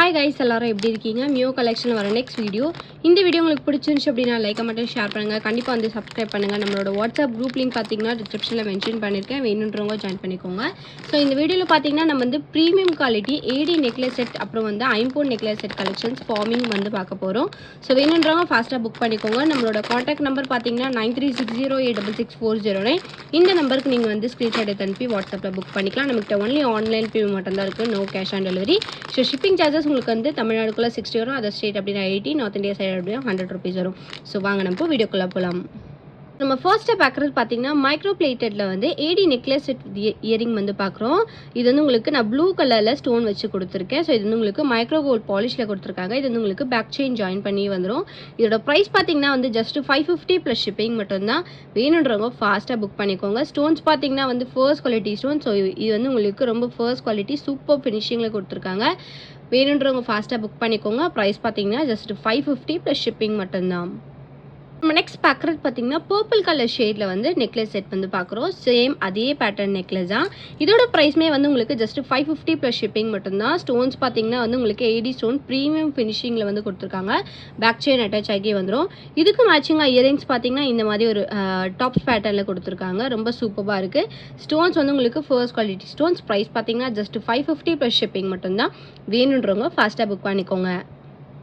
Hi guys, எல்லாரும் எப்படி இருக்கீங்க? மியோ கலெக்ஷன் வர நெக்ஸ்ட் வீடியோ. இந்த வீடியோ உங்களுக்கு பிடிச்சிருந்துச்சு அப்படின்னா லைக் மட்டும் ஷேர் பண்ணுங்கள். கண்டிப்பாக வந்து சப்ஸ்கிரைப் பண்ணுங்கள். நம்மளோட வாட்ஸ்அப் குரூப் லிங்க் பார்த்தீங்கன்னா டிஸ்கிரிப்ஷனில் மென்ஷன் பண்ணியிருக்கேன், வேணுன்றவங்க ஜாயின் பண்ணிக்கோங்க. ஸோ இந்த வீடியோவில் பார்த்தீங்கன்னா நம்ம வந்து premium quality AD necklace set அப்புறம் வந்து ஐம்போன் நெக்லஸ் செட் கலெக்ஷன்ஸ் ஃபார்மிங் வந்து பார்க்க போகிறோம். ஸோ வேணுன்றவங்க ஃபாஸ்ட்டாக புக் பண்ணிக்கோங்க. நம்மளோட காண்டாக்ட் நம்பர் பார்த்தீங்கன்னா 9360866409. இந்த நம்பருக்கு நீங்கள் வந்து ஸ்க்ரீன்ஷாட் எடுத்து அனுப்பி வாட்ஸ்அப்பில் புக் பண்ணிக்கலாம். நம்மகிட்ட ஒன்லி ஆன்லைன் பேமெண்ட் மட்டும் தான் இருக்குது, no cash on delivery. So shipping charges உங்களுக்கு வந்து தமிழ்நாடுக்குள்ளே 60 வரும், அதர் ஸ்டேட் அப்படின்னா 80, நார்த் இந்தியா சைடு அப்படின்னா 100 ருபீஸ் வரும். ஸோ வாங்க நம்ம வீடியோக்குள்ளே போகலாம். நம்ம ஃபர்ஸ்ட்டாக பார்க்குறது பார்த்தீங்கன்னா மைக்ரோ பிளேட்டடில் வந்து ஏடி நெக்லஸ் செட் இயரிங் வந்து பார்க்குறோம். இது வந்து உங்களுக்கு நான் ப்ளூ கலரில் ஸ்டோன் வச்சு கொடுத்துருக்கேன். ஸோ இது வந்து உங்களுக்கு மைக்ரோ கோல்ட் பாலிஷில் கொடுத்துருக்காங்க. இது வந்து உங்களுக்கு பேக் செயின் ஜாயின் பண்ணி வந்துடும். இதோட ப்ரைஸ் பார்த்தீங்கன்னா வந்து ஜஸ்ட் 550 ப்ளஸ் ஷிப்பிங் மட்டும்தான். வேணுன்றவங்க ஃபாஸ்ட்டாக புக் பண்ணிக்கோங்க. ஸ்டோன்ஸ் பார்த்தீங்கன்னா வந்து ஃபர்ஸ்ட் குவாலிட்டி ஸ்டோன். ஸோ இது வந்து உங்களுக்கு ரொம்ப ஃபர்ஸ்ட் குவாலிட்டி சூப்பர் ஃபினிஷிங்கில் கொடுத்துருக்காங்க. வேணுன்றவங்க ஃபாஸ்ட்டாக புக் பண்ணிக்கோங்க. ப்ரைஸ் பார்த்தீங்கன்னா ஜஸ்ட் 550 ப்ளஸ் ஷிப்பிங் மட்டும்தான். நம்ம நெக்ஸ்ட் பார்க்குறது பார்த்தீங்கன்னா பர்பிள் கலர் ஷேடில் வந்து நெக்லஸ் செட் வந்து பார்க்குறோம். சேம் அதே பேட்டர்ன் நெக்லஸ் தான். இதோட ப்ரைஸ்மே வந்து உங்களுக்கு ஜஸ்ட் 550 ப்ளஸ் ஷிப்பிங் மட்டும்தான். ஸ்டோன்ஸ் பார்த்தீங்கன்னா வந்து உங்களுக்கு ஏடி ஸ்டோன் ப்ரீமியம் ஃபினிஷிங்கில் வந்து கொடுத்துருக்காங்க. பேக் செயின் அட்டாச் ஆகி வந்துடும். இதுக்கு மேட்சிங்காக இயரிங்ஸ் பார்த்தீங்கன்னா இந்த மாதிரி ஒரு டாப்ஸ் பேட்டர்னில் கொடுத்துருக்காங்க. ரொம்ப சூப்பராக இருக்குது. ஸ்டோன்ஸ் வந்து உங்களுக்கு ஃபர்ஸ்ட் குவாலிட்டி ஸ்டோன்ஸ். ப்ரைஸ் பார்த்தீங்கன்னா ஜஸ்ட் 550 ப்ளஸ் ஷிப்பிங் மட்டும்தான். வேணுன்றவங்க ஃபாஸ்ட்டாக புக் பண்ணிக்கோங்க.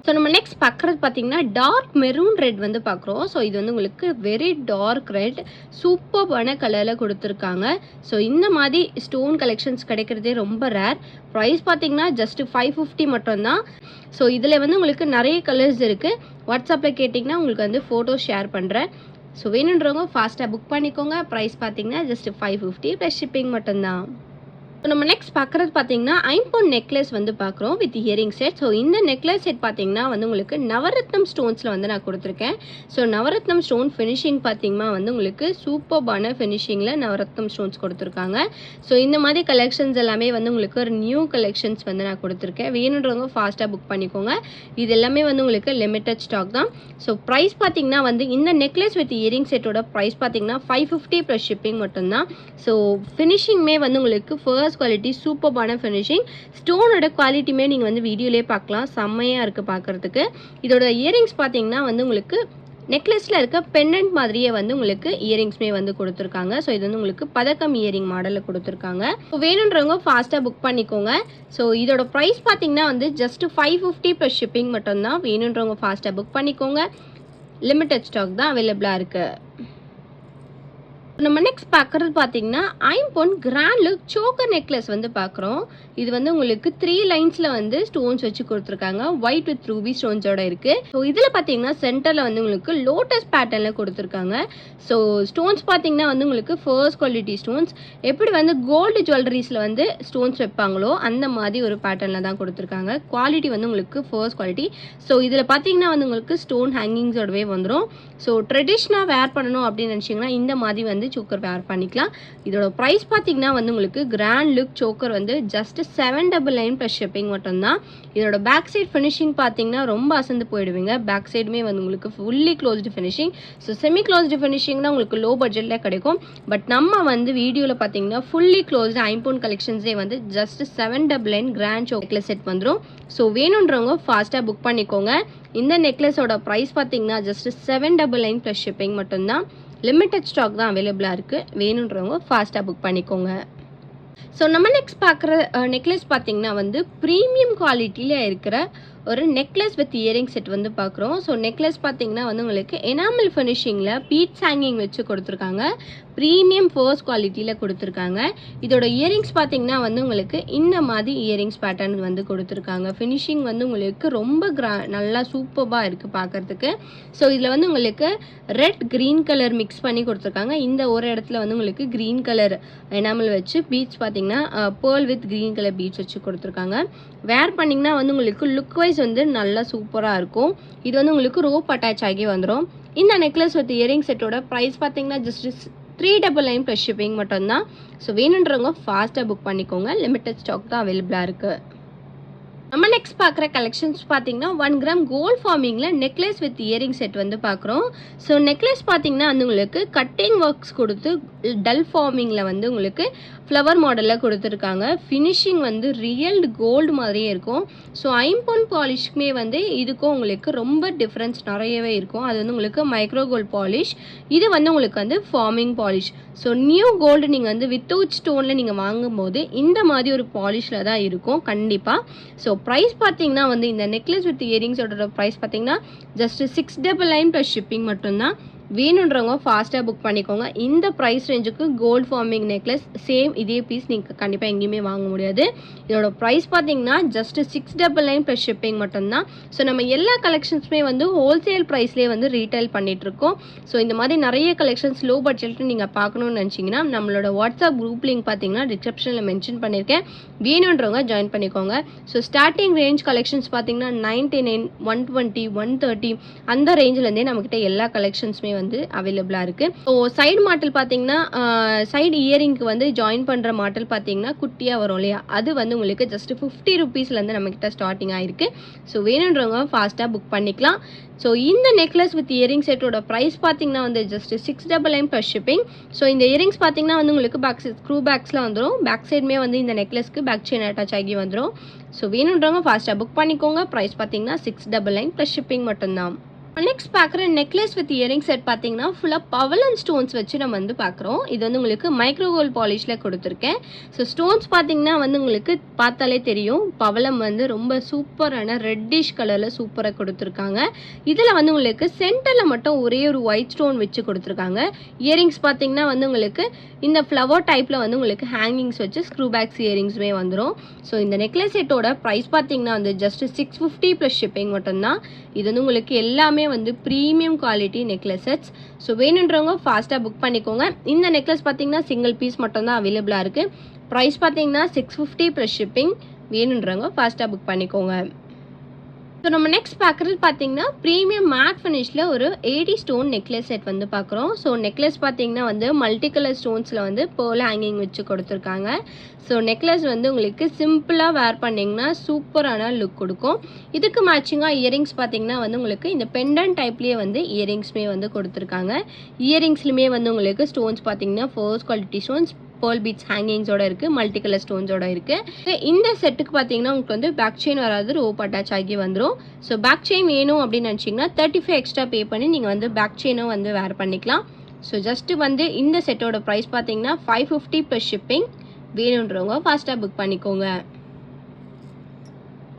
ஸோ நம்ம நெக்ஸ்ட் பார்க்குறது பார்த்தீங்கன்னா டார்க் மெரூன் ரெட் வந்து பார்க்குறோம். ஸோ இது வந்து உங்களுக்கு வெரி டார்க் ரெட் சூப்பர்பான கலரில் கொடுத்துருக்காங்க. ஸோ இந்த மாதிரி ஸ்டோன் கலெக்ஷன்ஸ் கிடைக்கிறதே ரொம்ப ரேர். ப்ரைஸ் பார்த்தீங்கன்னா ஜஸ்ட் 550 மட்டும்தான். ஸோ இதில் வந்து உங்களுக்கு நிறைய கலர்ஸ் இருக்குது. வாட்ஸ்அப்பில் கேட்டிங்கன்னா உங்களுக்கு வந்து ஃபோட்டோ ஷேர் பண்ணுறேன். ஸோ வேணுன்றவங்க ஃபாஸ்ட்டாக புக் பண்ணிக்கோங்க. ப்ரைஸ் பார்த்தீங்கன்னா ஜஸ்ட் 550 ப்ளஸ் ஷிப்பிங் மட்டும்தான். நம்ம நெக்ஸ்ட் பார்க்குறது பார்த்தீங்கன்னா ஐம்போன் நெக்லஸ் வந்து பார்க்குறோம் வித் இயரிங் செட். ஸோ இந்த நெக்லஸ் செட் பார்த்தீங்கன்னா வந்து உங்களுக்கு நவரத்னம் ஸ்டோன்ஸில் வந்து நான் கொடுத்துருக்கேன். ஸோ நவரத்னம் ஸ்டோன் ஃபினிஷிங் பார்த்தீங்கன்னா வந்து உங்களுக்கு சூப்பர்பான ஃபினிஷிங்கில் நவரத்னம் ஸ்டோன்ஸ் கொடுத்துருக்காங்க. ஸோ இந்த மாதிரி கலெக்ஷன்ஸ் எல்லாமே வந்து உங்களுக்கு ஒரு நியூ கலெக்ஷன்ஸ் வந்து நான் கொடுத்துருக்கேன். வேணுன்றவங்க ஃபாஸ்ட்டாக புக் பண்ணிக்கோங்க. இது எல்லாமே வந்து உங்களுக்கு லிமிட்டட் ஸ்டாக் தான். ஸோ ப்ரைஸ் பார்த்தீங்கன்னா வந்து இந்த நெக்லஸ் வித் இயரிங் செட்டோட ப்ரைஸ் பார்த்தீங்கன்னா 550 ப்ளஸ் ஷிப்பிங் மட்டும்தான். ஸோ ஃபினிஷிங்குமே வந்து உங்களுக்கு ஃபர்ஸ்ட் குவாலிட்டி சூப்பர்பான ஃபினிஷிங். ஸ்டோனோட குவாலிட்டியுமே நீங்கள் வந்து வீடியோலேயே பார்க்கலாம், செம்மையாக இருக்குது பார்க்குறதுக்கு. இதோட இயரிங்ஸ் பார்த்தீங்கன்னா வந்து உங்களுக்கு நெக்லஸில் இருக்க பெண்டன்ட் மாதிரியே வந்து உங்களுக்கு இயரிங்ஸ்மே வந்து கொடுத்துருக்காங்க. ஸோ இது வந்து உங்களுக்கு பதக்கம் இயரிங் மாடலில் கொடுத்துருக்காங்க. ஸோ வேணுன்றவங்க ஃபாஸ்ட்டாக புக் பண்ணிக்கோங்க. ஸோ இதோட ப்ரைஸ் பார்த்தீங்கன்னா வந்து ஜஸ்ட் 550 ப்ளஸ் ஷிப்பிங் மட்டும்தான். வேணுன்றவங்க ஃபாஸ்ட்டாக புக் பண்ணிக்கோங்க. லிமிட்டட் ஸ்டாக் தான் அவைலபிளாக இருக்குது. நம்ம நெக்ஸ்ட் பார்க்குறது பார்த்தீங்கன்னா ஐம்போன் கிராண்ட் லுக் சோக்கர் நெக்லஸ் வந்து பார்க்குறோம். இது வந்து உங்களுக்கு 3 லைன்ஸில் வந்து ஸ்டோன்ஸ் வச்சு கொடுத்துருக்காங்க. ஒயிட் வித் ரூபி ஸ்டோன்ஸோட இருக்குது. ஸோ இதில் பார்த்தீங்கன்னா சென்டரில் வந்து உங்களுக்கு லோட்டஸ் பேட்டர்னில் கொடுத்துருக்காங்க. ஸோ ஸ்டோன்ஸ் பார்த்தீங்கன்னா வந்து உங்களுக்கு ஃபர்ஸ்ட் குவாலிட்டி ஸ்டோன்ஸ். எப்படி வந்து கோல்டு ஜுவல்லரிஸில் வந்து ஸ்டோன்ஸ் வைப்பாங்களோ அந்த மாதிரி ஒரு பேட்டர்னில் தான் கொடுத்துருக்காங்க. குவாலிட்டி வந்து உங்களுக்கு ஃபர்ஸ்ட் குவாலிட்டி. ஸோ இதில் பார்த்தீங்கன்னா வந்து உங்களுக்கு ஸ்டோன் ஹேங்கிங்ஸோடவே வந்துடும். ஸோ ட்ரெடிஷ்னலாக வேர் பண்ணணும் அப்படின்னு நினச்சிங்கன்னா இந்த மாதிரி வந்து சோக்கர் வேர் பண்ணிக்கலாம். இதோட ப்ரைஸ் பார்த்தீங்கன்னா வந்து உங்களுக்கு கிராண்ட் லுக் சோக்கர் வந்து ஜஸ்ட் 799 ப்ளஸ் ஷிப்பிங் மட்டும்தான். இதோட பேக் சைட் ஃபினிஷிங் பார்த்தீங்கன்னா ரொம்ப அசந்து போயிடுவீங்க. பேக் சைடுமே வந்து உங்களுக்கு fully closed finishing. So semi closed finishing தான் உங்களுக்கு லோ பட்ஜெட்டில் கிடைக்கும். பட் நம்ம வந்து வீடியோவில் பார்த்தீங்கன்னா ஃபுல்லி க்ளோஸ்டு ஐம்போன் கலெக்ஷன்ஸே வந்து ஜஸ்ட் 799 கிராண்ட் நெக்லஸ் செட் வந்துடும். ஸோ வேணுன்றவங்க ஃபாஸ்ட்டாக புக் பண்ணிக்கோங்க. இந்த நெக்லஸோட ப்ரைஸ் பார்த்தீங்கன்னா ஜஸ்ட் 799 ப்ளஸ் ஷிப்பிங் மட்டும்தான். லிமிட்டட் ஸ்டாக் தான் அவைலபிளாக இருக்குது. வேணுன்றவங்க ஃபாஸ்ட்டாக புக் பண்ணிக்கோங்க. ஸோ நம்ம நெக்ஸ்ட் பார்க்குற நெக்லஸ் பார்த்தீங்கன்னா வந்து ப்ரீமியம் குவாலிட்டியில் இருக்கிற ஒரு நெக்லஸ் வித் இயரிங் செட் வந்து பார்க்குறோம். ஸோ நெக்லஸ் பார்த்தீங்கன்னா வந்து உங்களுக்கு எனாமல் ஃபினிஷிங்கில் பீட்ஸ் ஹேங்கிங் வச்சு கொடுத்துருக்காங்க. ப்ரீமியம் ஃபர்ஸ்ட் குவாலிட்டியில் கொடுத்துருக்காங்க. இதோட இயரிங்ஸ் பார்த்தீங்கன்னா வந்து உங்களுக்கு இந்த மாதிரி இயரிங்ஸ் பேட்டர்ன் வந்து கொடுத்துருக்காங்க. ஃபினிஷிங் வந்து உங்களுக்கு ரொம்ப நல்லா சூப்பராக இருக்குது பார்க்குறதுக்கு. ஸோ இதில் வந்து உங்களுக்கு ரெட் க்ரீன் கலர் மிக்ஸ் பண்ணி கொடுத்துருக்காங்க. இந்த ஒரு இடத்துல வந்து உங்களுக்கு க்ரீன் கலர் எனாமல் வச்சு பீட்ஸ் பார்த்தீங்கன்னா pearl with green colour beads வச்சு கொடுத்துருக்காங்க. வேர் பண்ணிங்கன்னா வந்து உங்களுக்கு லுக் வைஸ் வந்து நல்லா சூப்பராக இருக்கும். இது வந்து உங்களுக்கு ரோப் அட்டாச் ஆகி வந்துடும். இந்த நெக்லஸ் வித் இயரிங் செட்டோட ப்ரைஸ் பார்த்தீங்கன்னா ஜஸ்ட் 399 ப்ளஸ் ஷிப்பிங் மட்டும்தான். ஸோ வேணுன்றவங்க ஃபாஸ்ட்டாக புக் பண்ணிக்கோங்க. லிமிட்டட் ஸ்டாக் தான் அவைலபிளாக இருக்குது. நம்ம நெக்ஸ்ட் பார்க்குற கலெக்ஷன்ஸ் பார்த்தீங்கன்னா 1 கிராம் கோல்ட் ஃபார்மிங்கில் நெக்லஸ் வித் இயரிங் செட் வந்து பார்க்குறோம். ஸோ நெக்லஸ் பார்த்தீங்கன்னா வந்து உங்களுக்கு கட்டிங் ஒர்க்ஸ் கொடுத்து டல் ஃபார்மிங்கில் வந்து உங்களுக்கு ஃப்ளவர் மாடலில் கொடுத்துருக்காங்க. ஃபினிஷிங் வந்து ரியல் கோல்டு மாதிரியே இருக்கும். ஸோ ஐம்பொன் பாலிஷ்க்குமே வந்து இதுக்கும் உங்களுக்கு ரொம்ப டிஃப்ரென்ஸ் நிறையவே இருக்கும். அது வந்து உங்களுக்கு மைக்ரோ கோல்டு பாலிஷ், இது வந்து உங்களுக்கு வந்து forming polish. So new gold நீங்கள் வந்து வித்தவுட் ஸ்டோனில் நீங்கள் வாங்கும்போது இந்த மாதிரி ஒரு பாலிஷில் தான் இருக்கும் கண்டிப்பாக. ஸோ ப்ரைஸ் பார்த்தீங்கன்னா வந்து இந்த நெக்லஸ் வித் இயரிங்ஸோட ப்ரைஸ் பார்த்தீங்கன்னா ஜஸ்ட் 699 ப்ளஸ் ஷிப்பிங் மட்டும்தான். வேணுன்றவங்க ஃபாஸ்ட்டாக புக் பண்ணிக்கோங்க. இந்த ப்ரைஸ் ரேஞ்சுக்கு கோல்டு ஃபார்மிங் நெக்லஸ் சேம் இதே பீஸ் நீங்கள் கண்டிப்பாக எங்கேயுமே வாங்க முடியாது. இதோட ப்ரைஸ் பார்த்தீங்கன்னா ஜஸ்ட் 699 ப்ளஸ் ஷிப்பிங் மட்டும்தான். ஸோ நம்ம எல்லா கலெக்ஷன்ஸுமே வந்து ஹோல்சேல் ப்ரைஸ்லேயே வந்து ரீட்டைல் பண்ணிகிட்ருக்கோம். ஸோ இந்த மாதிரி நிறைய கலெக்ஷன்ஸ் லோ பட்ஜெட்டில் நீங்கள் பார்க்கணுன்னு நினச்சிங்கன்னா நம்மளோட வாட்ஸ்அப் குரூப் லிங்க் பார்த்தீங்கன்னா டிஸ்கிரிப்ஷனில் மென்ஷன் பண்ணியிருக்கேன். வேணுன்றவங்க ஜாயின் பண்ணிக்கோங்க. ஸோ ஸ்டார்டிங் ரேஞ்ச் கலெக்ஷன்ஸ் பார்த்தீங்கன்னா 99, 120, 130 அந்த ரேஞ்சிலேருந்தே நம்மக்கிட்ட எல்லா கலெக்ஷன்ஸுமே வந்து அவைலபிளாக இருக்குது. ஸோ சைடு மாட்டல் பார்த்தீங்கன்னா சைடு இயரிங்க்கு வந்து ஜாயின் பண்ணுற மாட்டல் பார்த்தீங்கன்னா குட்டியாக வரும் இல்லையா, அது வந்து உங்களுக்கு ஜஸ்ட் 50 ருபீஸ்லேருந்து நம்மக்கிட்ட ஸ்டார்டிங் ஆகிருக்கு. ஸோ வேணுன்றவங்க ஃபாஸ்ட்டாக புக் பண்ணிக்கலாம். ஸோ இந்த நெக்லஸ் வித் இயரிங் செட்டோட ப்ரைஸ் பார்த்தீங்கன்னா வந்து ஜஸ்ட் 699 ப்ளஸ் ஷிப்பிங். ஸோ இந்த இயரிங்ஸ் பார்த்தீங்கன்னா வந்து உங்களுக்கு பேக் சைட் ஸ்க்ரூ பேக்ஸ்லாம் வந்துடும். பேக் சைடுமே வந்து இந்த நெக்லஸ்க்கு பேக் செயின் அட்டாச் ஆகி வந்துடும். ஸோ வேணுன்றவங்க ஃபாஸ்ட்டாக புக் பண்ணிக்கோங்க. ப்ரைஸ் பார்த்தீங்கன்னா 699 ப்ளஸ் ஷிப்பிங் மட்டும்தான். நெக்ஸ்ட் பார்க்குற நெக்லஸ் வித் இயரிங் செட் பார்த்தீங்கன்னா ஃபுல்லாக பவளன் ஸ்டோன்ஸ் வச்சு நம்ம வந்து பார்க்குறோம். இது வந்து உங்களுக்கு மைக்ரோ கோல்ட் பாலிஷில் கொடுத்துருக்கேன். ஸோ ஸ்டோன்ஸ் பார்த்தீங்கன்னா வந்து உங்களுக்கு பார்த்தாலே தெரியும் பவளம் வந்து ரொம்ப சூப்பரான ரெட்டிஷ் கலரில் சூப்பராக கொடுத்துருக்காங்க. இதில் வந்து உங்களுக்கு சென்டரில் மட்டும் ஒரே ஒரு ஒயிட் ஸ்டோன் வச்சு கொடுத்துருக்காங்க. இயரிங்ஸ் பார்த்தீங்கன்னா வந்து உங்களுக்கு இந்த ஃப்ளவர் டைப்பில் வந்து உங்களுக்கு ஹேங்கிங்ஸ் வச்சு ஸ்க்ரூ பேக்ஸ் இயரிங்ஸுமே வந்துடும். ஸோ இந்த நெக்லஸ் செட்டோட ப்ரைஸ் பார்த்தீங்கன்னா வந்து ஜஸ்ட் 650 ப்ளஸ் ஷிப்பிங் மட்டும்தான். இது வந்து உங்களுக்கு எல்லாமே வந்து premium quality necklace sets. So வேணுன்றவங்க ஃபாஸ்ட்டாக புக் பண்ணிக்கோங்க. இந்த நெக்லஸ் பார்த்தீங்கன்னா சிங்கிள் பீஸ் மட்டும்தான் அவைலபிளாக இருக்குது. ப்ரைஸ் பார்த்தீங்கன்னா 650 ப்ளஸ் ஷிப்பிங். வேணுன்றவங்க ஃபாஸ்ட்டாக புக் பண்ணிக்கோங்க. ஸோ நம்ம நெக்ஸ்ட் பார்க்குறது பார்த்தீங்கன்னா ப்ரீமியம் மேட் ஃபினிஷில் ஒரு 80 ஸ்டோன் நெக்லஸ் செட் வந்து பார்க்குறோம். ஸோ நெக்லஸ் பார்த்தீங்கன்னா வந்து மல்டி கலர் ஸ்டோன்ஸில் வந்து பேர்ல் ஹேங்கிங் வச்சு கொடுத்துருக்காங்க. ஸோ நெக்லஸ் வந்து உங்களுக்கு சிம்பிளாக வேர் பண்ணிங்கன்னா சூப்பரான லுக் கொடுக்கும். இதுக்கு மேட்சிங்காக இயரிங்ஸ் பார்த்தீங்கன்னா வந்து உங்களுக்கு இந்த பெண்டன் டைப்லேயே வந்து இயரிங்ஸுமே வந்து கொடுத்துருக்காங்க. இயரிங்ஸ்லையுமே வந்து உங்களுக்கு ஸ்டோன்ஸ் பார்த்தீங்கன்னா first quality stones, pearl beads ஹேங்கிங்ஸோட இருக்குது, மல்டி கலர் ஸ்டோன்ஸோட இருக்குது. இந்த செட்டுக்கு பார்த்தீங்கன்னா உங்களுக்கு வந்து பேக் செயின் வராது, ரோப் அட்டாச் ஆகி வந்துடும். ஸோ பேக் செயின் வேணும் அப்படின்னு நினச்சிங்கன்னா 35 எக்ஸ்ட்ரா பே பண்ணி நீங்கள் வந்து பேக் செயினும் வந்து வேர் பண்ணிக்கலாம். ஸோ ஜஸ்ட்டு வந்து இந்த செட்டோட ப்ரைஸ் பார்த்தீங்கன்னா 550 ப்ளஸ் ஷிப்பிங். வேணுன்றவங்க ஃபாஸ்ட்டாக புக் பண்ணிக்கோங்க.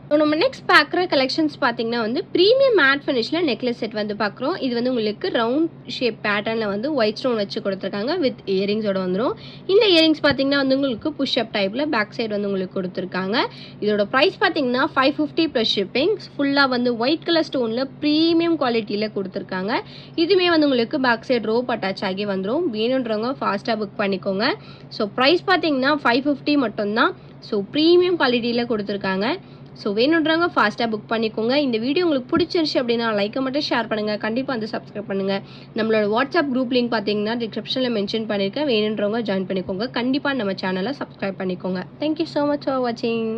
ஸோ நம்ம நெக்ஸ்ட் பார்க்குற கலெக்ஷன்ஸ் பார்த்தீங்கன்னா வந்து ப்ரீமியம் மேட் ஃபினிஷில் நெக்லஸ் செட் வந்து பார்க்குறோம். இது வந்து உங்களுக்கு ரவுண்ட் ஷேப் பேட்டர்னில் வந்து ஒயிட் ஸ்டோன் வச்சு கொடுத்துருக்காங்க வித் இயரிங்ஸோட வந்துடும். இந்த இயரிங்ஸ் பார்த்தீங்கன்னா வந்து உங்களுக்கு புஷ்அப் டைப்பில் பேக் சைடு வந்து உங்களுக்கு கொடுத்துருக்காங்க. இதோட ப்ரைஸ் பார்த்தீங்கன்னா 550 ப்ளஸ் ஷிப்பிங். ஃபுல்லாக வந்து ஒயிட் கலர் ஸ்டோனில் ப்ரீமியம் குவாலிட்டியில் கொடுத்துருக்காங்க. இதுவுமே வந்து உங்களுக்கு பேக் சைடு ரோப் அட்டாச் ஆகி வந்துடும். வேணுன்றவங்க ஃபாஸ்ட்டாக புக் பண்ணிக்கோங்க. ஸோ ப்ரைஸ் பார்த்தீங்கன்னா 550 மட்டும்தான். ஸோ ப்ரீமியம் குவாலிட்டியில் கொடுத்துருக்காங்க. ஸோ வேணுன்றவங்க ஃபாஸ்ட்டாக புக் பண்ணிக்கோங்க. இந்த வீடியோ உங்களுக்கு பிடிச்சிருச்சு அப்படின்னா லைக்கை மட்டும் ஷேர் பண்ணுங்கள். கண்டிப்பாக வந்து சப்ஸ்கிரைப் பண்ணுங்கள். நம்மளோட வாட்ஸ்அப் குரூப் லிங்க் பார்த்தீங்கன்னா டிஸ்கிரிப்ஷனில் மென்ஷன் பண்ணியிருக்கேன். வேணுன்றவங்க ஜாயின் பண்ணிக்கோங்க. கண்டிப்பாக நம்ம சேனலை சப்ஸ்கிரைப் பண்ணிக்கோங்க. தேங்க்யூ ஸோ மச் ஃபார் வாட்சிங்.